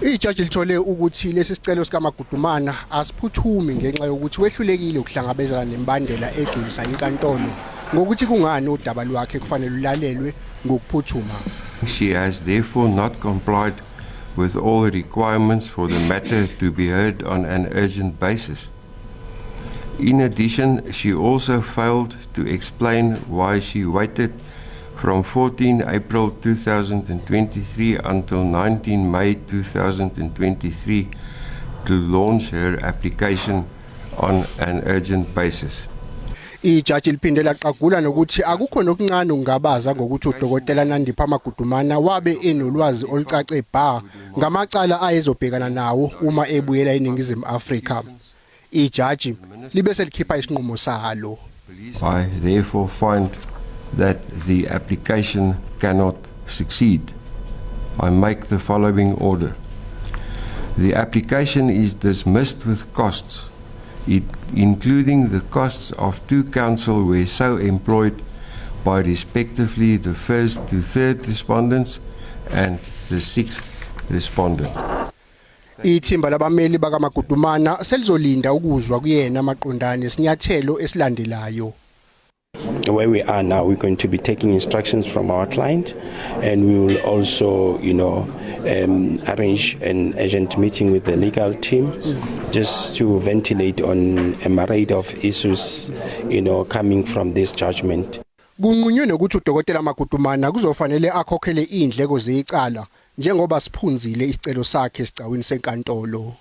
Ijaji lithole ukuthi lesi sicelo sika Magudumana asiphuthumi ngenxa yokuthi wehlulekile ukuhlangabezana nembandela egcwalisa inkantolo ngokuthi kungani udaba lwakhe kufanele lulalelwe ngokuphuthuma. She has therefore not complied with all requirements for the matter to be heard on an urgent basis. In addition, she also failed to explain why she waited from 14 April 2023 until 19 May 2023 to launch her application on an urgent basis. Ijaji liphinde laqagula nokuthi akukho nokuncane ungabaza ngokuthi udokotela Nandipha Magudumana wabe enolwazi olucace bha ngamacala ayezobhekana nawo uma ebuyela eNingizimu Afrika. Ijaji libe selikhipha isinqumo salo. I therefore find that the application cannot succeed. I make the following order. The application is dismissed with costs, including the costs of 2 counsel where so employed by respectively the 1st to 3rd respondents and the 6th respondent. Ithimba labameli baka Magudumana selizolinda ukuzwa kuyena maqondane esinyathelo esilandelayo. Where we are now, we're going to be taking instructions from our client, and we will also, arrange an urgent meeting with the legal team, just to ventilate on a myriad of issues, coming from this judgment. Kunqunywe nokuthi udokotela Magudumana kuzofanele akhokhele indleko zecala njengoba siphunzile isicelo sakhe esicawini senkantolo.